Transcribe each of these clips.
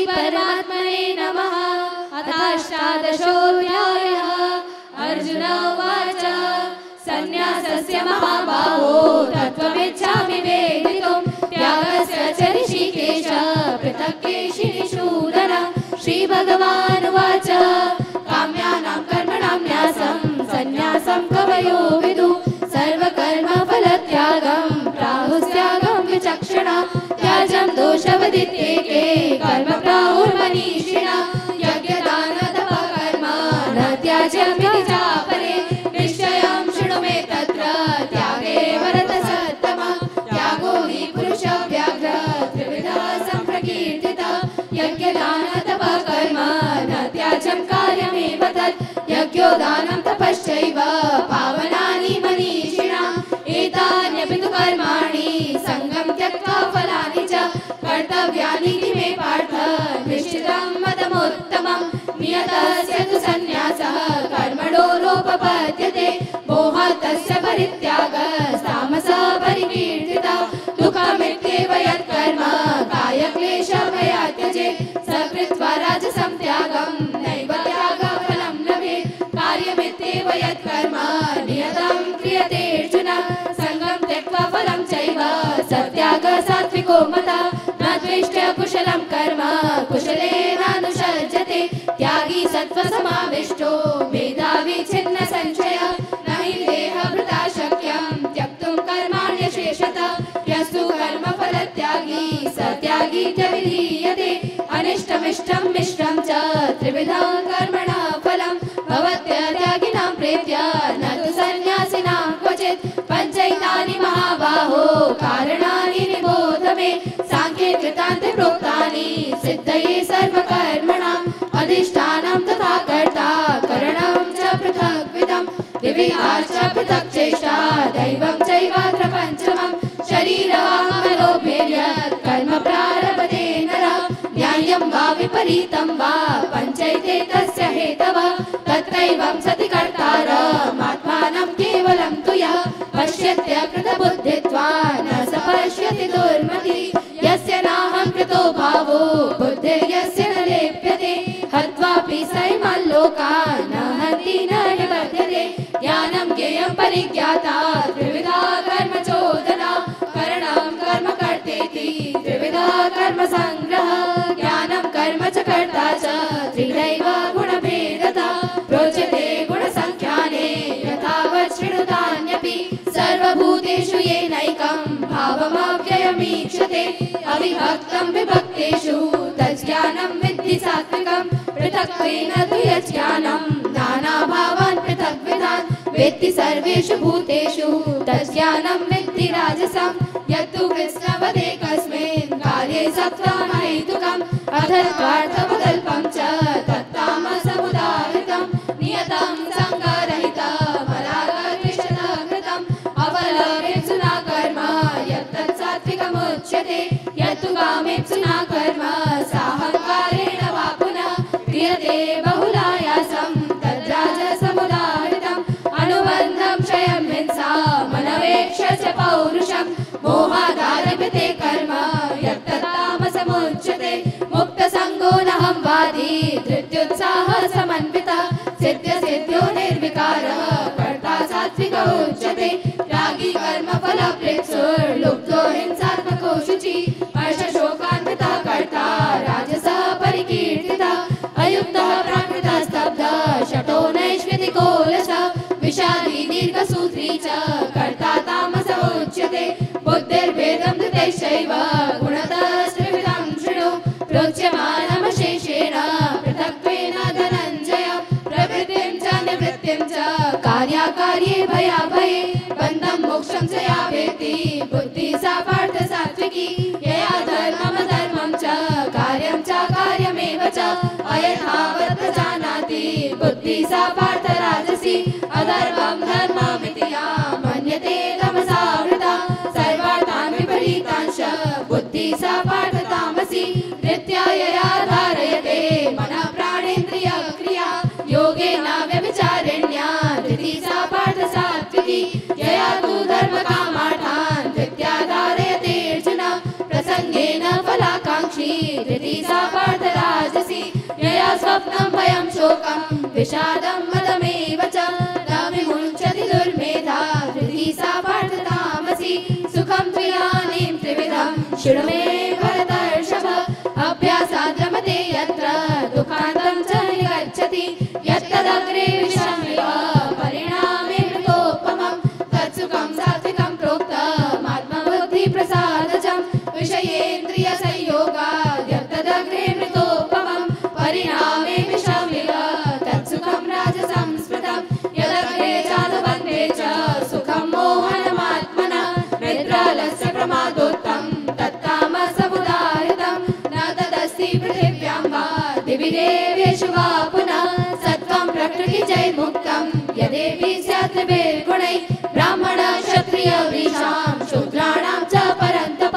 परमात्मने नमः। अथाष्टादशोऽध्यायः। अर्जुन उवाच सन्न्यासस्य महाबाहो तत्त्वमिच्छामि वेदितुं त्यागस्य च ऋषिकेश पृथक् केशिनिषूदन। श्रीभगवानुवाच काम्यानां कर्मणां न्यासं सन्न्यासं कवयो विदुः सर्वकर्मफलत्यागं प्राहुस्त्यागं विचक्षणा। त्याजं दोषवदित्येके कर्म प्राहुर्मनीषिणः यज्ञदानतपकर्म न त्याज्यमिति चापरे। निश्चयं शृणु मे तत्र त्यागे भरतसत्तमः। त्यागो हि पुरुषव्याघ्र त्रिविधः सम्प्रकीर्तितः यज्ञदानतपकर्म न त्याज्यं कार्यमेव तत्। यज्ञोदानं तपश्चैव पावनानि मनीषिणा। एतान्यपि तु कर्माणि सङ्गं त्यक्त्वा फलानि च कर्तव्यानीति मे पार्थ निश्चितं मदमुत्तमम्। नियतस्य तु सन्न्यासः कर्मणो नोपपद्यते मोहात् तस्य परित्यागस्तामसः परिकीर्तितः। दुःखमित्येव यत्कर्म कायक्लेशभयात् त्यजेत् स कृत्वा राजसं त्यागं नैव त्यागफलं लभेत्। कार्यमित्येव यत्कर्म नियतं क्रियते अर्जुन सङ्गं त्यक्त्वा फलं चैव स त्यागः सात्विको मतः। न द्वेष्ट्य कुशलं कर्म कुशलेनानुसज्जते त्यागी सत्त्वसमाविष्टो मेधावी छिन्न संशयः। न हि देहभृता शक्यं त्यक्तुं कर्माण्यशेषतः। यस्तु कर्मफलत्यागी स त्यागीत्यभिधीयते। अनिष्टमिष्टं मिष्टं च त्रिविधं कर्मणः फलं भवत्यत्यागिनां प्रेत्य न तु सन्न्यासिनां क्वचित्। पञ्चैतानि महाबाहो कारणानि निबोध मे सांख्ये कृतान्ते प्रोक्तानि सिद्धये सर्वकर्मणाम्। अधिष्ठानं तथा कर्ता करणं च पृथग्विधम् विविधाश्च पृथक् चेष्टा दैवं चैवात्र पञ्चमम्। शरीरवाङ्मनोभिर्यत् कर्म प्रारभते नरः न्याय्यं वा विपरीतं वा पञ्चैते तस्य हेतवः। तत्रैवं सति कर्तारमात्मानं केवलं तु यः पश्यत्यकृतबुद्धित्वान् न स पश्यति दुर्मतिः। यस्य नाहं कृतो भावो बुद्धिर्यस्य न लेप्यते हत्वापि सैमान् लोकान् न हन्ति न निबध्यते। ज्ञानं ज्ञेयं परिज्ञाता त्रिविधा कर्म चोदना करणं कर्म कर्तेति त्रिविधा कर्म संग्रह। ज्ञानं कर्म च कर्ता च त्रिधैव गुणभेदतः प्रोच्यते गुणसंख्याने यथावत् शृणुतान्यपि। सर्वभूतेषु येनैकं भावमव्ययमीक्षते अविभक्तं विभक्तेषु तज्ज्ञानं विद्धि सात्विकं। पृथक्त्वेन तु यज्ज्ञानं नानाभावान् पृथग्विधान् वेत्ति सर्वेषु भूतेषु तज्ज्ञानं विद्धि राजसं। यत्तु कृष्णवदेकस्मिन् कार्ये सत्त्वमहैतुकम् अथत्वार्थमदल्पं च तत्तामसमुदाहृतं। नियतं सङ्गरहितमरागद्वेषतः कृतम् अफलप्रेप्सुना कर्म यत्तत् सात्विकमुच्यते। यत्तु कामेप्सुना कर्म साहङ्कारेण वा पुनः क्रियते बहुलायासं तद्राजसमुदाहृतम्। अनुबन्धं क्षयं हिंसा मनवेक्ष च पौरुषं मोहादारभ्यते कर्म यत्तत्तामसमुच्यते। मुक्तसङ्गो नहं वादी धृत्युत्साहः समन्वितः सिद्ध्यसिद्ध्यो निर्विकारः कर्ता सात्विक उच्यते। रागी कर्मफलप्रेप्सुर्लुब्धो हिंसात्मको शुचिः हर्षशोकान्वितः कर्ता राजसः परिकीर्तितः। अयुक्तः प्राकृतः स्तब्धः शठो नैष्कृतिको लसः विषादी दीर्घसूत्री च कर्ता तामस उच्यते। बुद्धिर्भेदं धृतैश्चैव गुणतस्त्रिविधं शृणु प्रोच्यमानमशेषेण पृथक्त्वेन धनञ्जय। प्रवृत्तिं च निवृत्तिं च कार्याकार्ये भयाभये बन्धं मोक्षं च या वेत्ति बुद्धिः सा पार्थ सात्विकी। यया धर्ममधर्मं च कार्यं च कार्यमेव च अयथावत् जानाति बुद्धिः सा पार्थ राजसी। अधर्मं धर्ममिति या मन्यते तमसावृता सर्वार्थान् विपरीतांश बुद्धिः सा पार्थ तामसी। धृत्या यया धारयते मनः प्राणेन्द्रियक्रिया योगेन व्यभिचारिण्या धृतिः सा पार्थ सात्विकी। यया तु धर्मकामार्थान् धृत्या धारयते अर्जुन प्रसङ्गेन फलाकाङ्क्षी धृतिः सा पार्थ विषादं मदमेव च न विमुञ्चति दुर्मेधा हृदि सा पार्थतामसि सुखं त्विदानीं त्रिविधं शृणु मे भरतर्षभ अभ्यासाद् रमते यत्र दुःखान्तं च निगच्छति यत्तदग्रे विषमेव परिणामे मृतोपमं तत्सुखं सात्विकं प्रोक्तमात्मबुद्धिप्रसादजं विषयेन्द्रियसंयोगाद् यत्तदग्रे मृतोपमं परिणामे विषमेव तत्सुखं राजसं स्मृतं यदग्रे चालबन्धे च सुखं मोहनमात्मना निद्रालस्य प्रमादोत्तं तत्तामसमुदाहृतं न तदस्ति पृथिव्यां वा दिवि देवेषु वा पुनः सत्त्वं प्रकृतिजैर्मुक्तं यदेपि स्यात् त्रिभिर्गुणैः ब्राह्मण क्षत्रिय वैश्यां शूद्राणां च परन्तप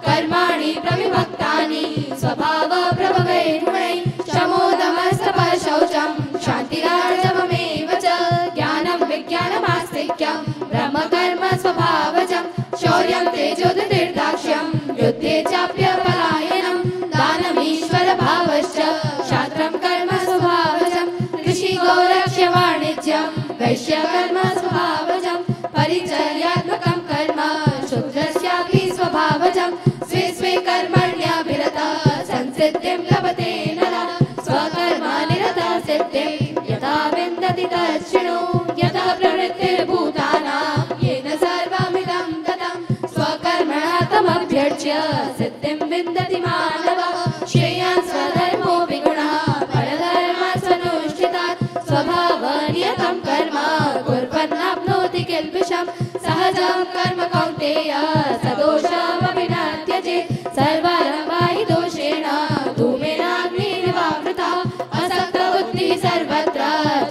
कर्माणि प्रविभक्तानि स्वभाव प्रभवैर्गुणैः शमोदमस्तपः शौचं क्षान्तिरार्जवमेव च ज्ञानं विज्ञानमास्तिक्यं ब्रह्मकर्म स्वभावजं शौर्यं तेजोधृतिर्दाक्ष्यं युद्धे चाप्यपलायनं दानमीश्वरभावश्च क्षात्रं कर्म स्वभावजं कृषि गोरक्ष्य वाणिज्यं वैश्यकर्म स्वभावजं परिचर्यात्मकं कर्म शूद्रस्यापि स्वभावजं स्वे स्वे कर्मण्यभिरतः संसिद्धिं लभते नरः स्वकर्मनिरतः सिद्धिं यथा विन्दति तच्छृणु यथा प्रवृत्तिर्भूतानां येन सर्वमिदं ततं स्वकर्मणा तमभ्यर्च्य सिद्धिं विन्दति मानवः श्रेयान् स्वधर्मो विगुणः परधर्मस्वनुष्ठितात् स्वभावनियतं कर्म कुर्वन्नाप्नोति किल्बिषं सहजं कर्म कौन्तेय सदोषमपि न त्यजेत् सर्वारम्भा हि दोषेण धूमेनाग्निर्वावृता असक्तबुद्धिः सर्वत्र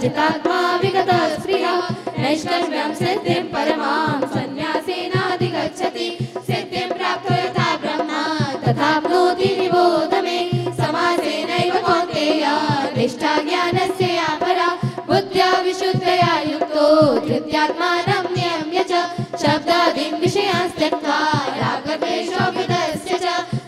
चितात्मा विगतस्पृहः नैष्कर्म्यं सिद्धिं परमां सन्न्यासेनाधिगच्छति सिद्धिं प्राप्तो यथा ब्रह्मा तथाप्नोति निबोध मे समासेनैव कौन्तेय निष्ठा ज्ञानस्य या परा बुद्ध्या विशुद्धया युक्तो धृत्यात्मानं नियम्य च शब्दादीन् विषयान् त्यक्त्वा रागद्वेषोऽव्युदस्य च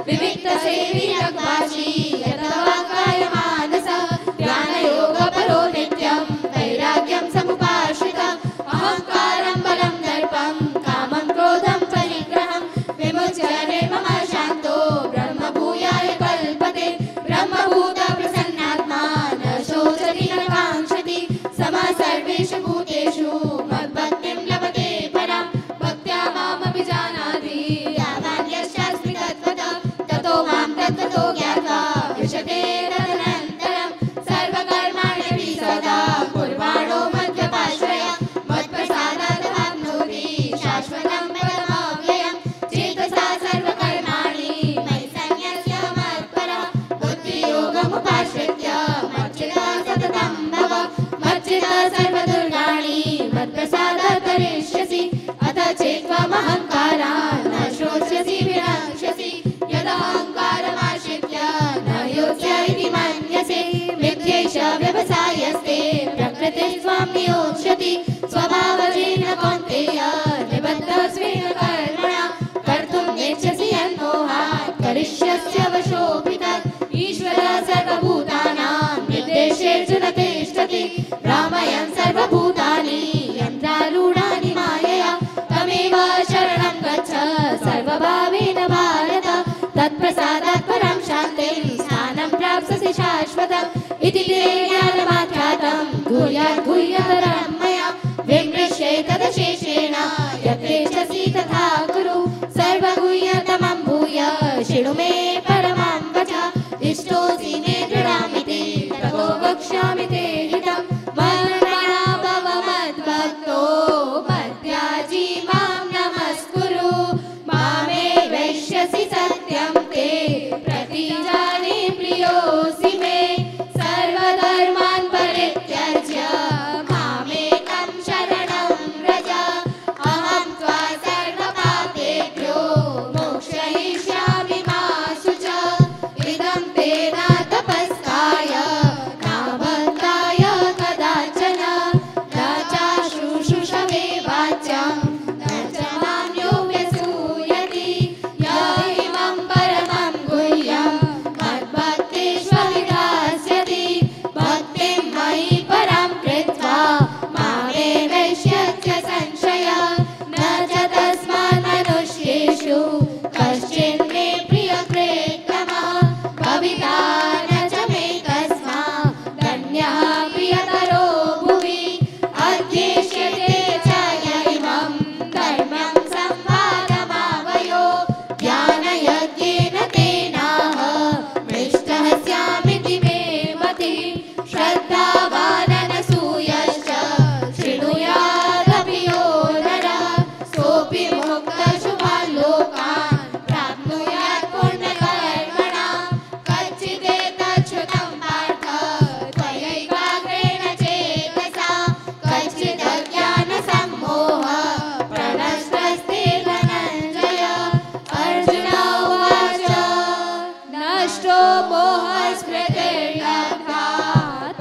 विविक्तसेवी रग्भाषी यतवाक्कायमानसः ज्ञानयोगपरो नित्यं वैराग्यं समुपाश्रितः अहङ्कारं बलं दर्पं कामं क्रोधं परिग्रहं विमुच्य निर्ममः शान्तो ब्रह्मभूयाय कल्पते ब्रह्मभूतप्रसन्नात्मा न शोचति न काङ्क्षति समः सर्वेषु भूतेषु मद्भक्तिं लभते परां भक्त्या मामपि जानाति यावान् यस्यास्मि तत्त्वतः ततो मां तत्त्वतो ज्ञात्वा विशते तदनन्तरं सर्वकर्माण्यपि सदा कुर्वाणो मद्व्यपाश्रय मत्प्रसादादवाप्नोति शाश्वतं पदमव्ययं चेतसा सर्वकर्माणि मयि सन्न्यस्य मत्परः बुद्धियोगमुपाश्रित्य मच्चित्तः सततं भव मच्चित्तः सर्वदुर्गाणि मत्प्रसादात् करिष्यसि अथ चेत्त्वमहङ्कारान् न श्रोष्यसि विनक्ष्यसि यदहङ्कारमाश्रित्य न योग्य इति मन्यसे मिथ्यैष व्यवसायस्ते प्रकृतिस्त्वां नियोक्ष्यति स्वभावजेन कौन्तेय निबद्धस्वेन कर्मणा कर्तुं नेच्छसि यन्मोहात् करिष्यस्य वशोऽपितत् ईश्वरः सर्वभूतानां निर्देशेऽर्जुन तिष्ठति भ्रामयन् सर्वभूतानि यन्त्रारूढानि मायया तमेव शरणं गच्छ सर्वभावेन भारत तत्प्रसादात् परां शान्तिं स्थानं प्राप्स्यसि शाश्वतम् इति ते ज्ञानमाख्यातं गुह्यात् गुह्यतरं मया विमृश्येतदशेषेण यत्रेच्छसि तथा कुरु सर्वगुह्यतमं भूय शृणु मे परमां वचः इष्टोऽसि मे दृढामिति ततो वक्ष्यामि ते हितं मन्मना भव मद्भक्तो मद्याजी मां नमस्कुरु मामे वैश्यसि सत्यं ते प्रतिजाने प्रियोऽसि मे सर्वधर्मान् परित्यज्य मामे मोह स्मृतिर्लब्धा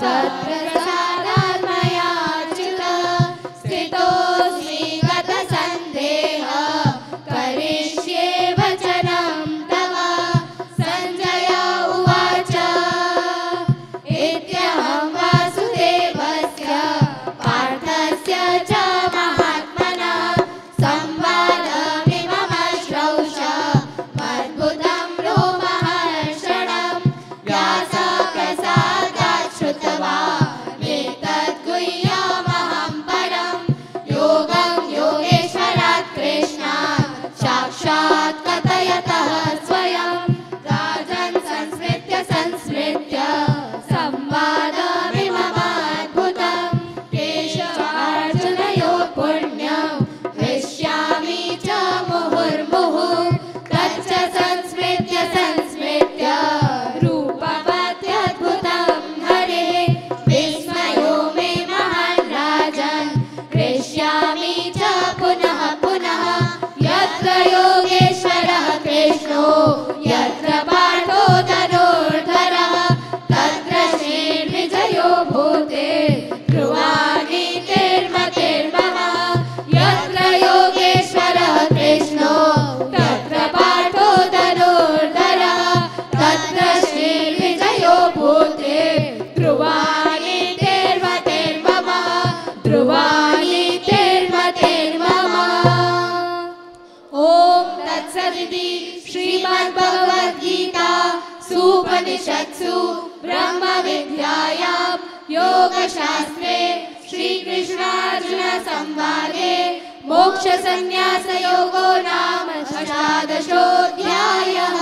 तत्प्रसादात् मयाच्युत स्थितोऽस्मि गतसन्देहः करिष्ये वचनं तव। सञ्जय उवाच इत्यहं वासुदेवस्य पार्थस्य च महात्मनः संवादमिममश्रौष मद्भुतं रोमहर्षणं व्यासप्रसादात् श्रुतवान् एतद्गुह्यमहं परं योगं योगेश्वरात् कृष्णात् साक्षात् कथयतः स्वयं। राजन् संस्मृत्य संवादमिममद्भुतं केशवार्जुनयोः पुण्यं हृष्यामि च मुहुर्मुहुः तच्च संस्मृत्य रूपवत्यद्भुतं हरेः विस्मयो मे महान् राजन् हृष्यामि च पुनः पुनः। यत्र योगेश्वरः कृष्णो यत्र पार्थो धनुर्धरः तत्र श्रीर्विजयो भूते ध्रुवानीतिर्मतिर्मम। यत्र योगेश्वरः कृष्णो तत्र पार्थो धनुर्धरः तत्र श्रीर्विजयो भूते ध्रुवानीतिर्मतिर्मम ध्रुवानीतिर्मतिर्मम। ॐ तत्सदिति श्रीमद्भगवद्गीता सूपनिषत्सु ब्रह्मविद्यायां योगशास्त्रे श्रीकृष्णार्जुन संवादे मोक्षसंन्यासयोगो नाम 16 अध्यायः।